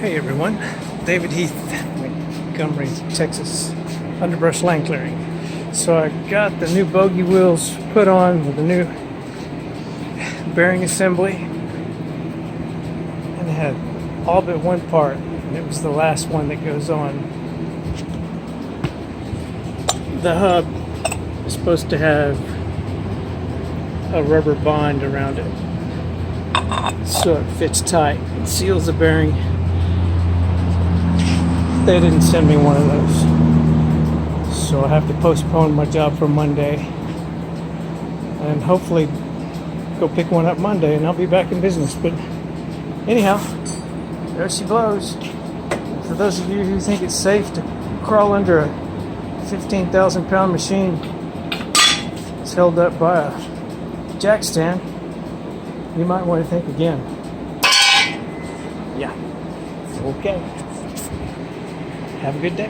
Hey everyone, David Heath, Montgomery, Texas, underbrush land clearing. So I got the new Bogey wheels put on with the new bearing assembly, and it had all but one part, and it was the last one that goes on. The hub is supposed to have a rubber bond around it so it fits tight and seals the bearing. They didn't send me one of those, so I have to postpone my job for Monday and hopefully go pick one up Monday and I'll be back in business. But anyhow, there she blows. For those of you who think it's safe to crawl under a 15,000 pound machine it's held up by a jack stand, you might want to think again. Yeah, okay. Have a good day.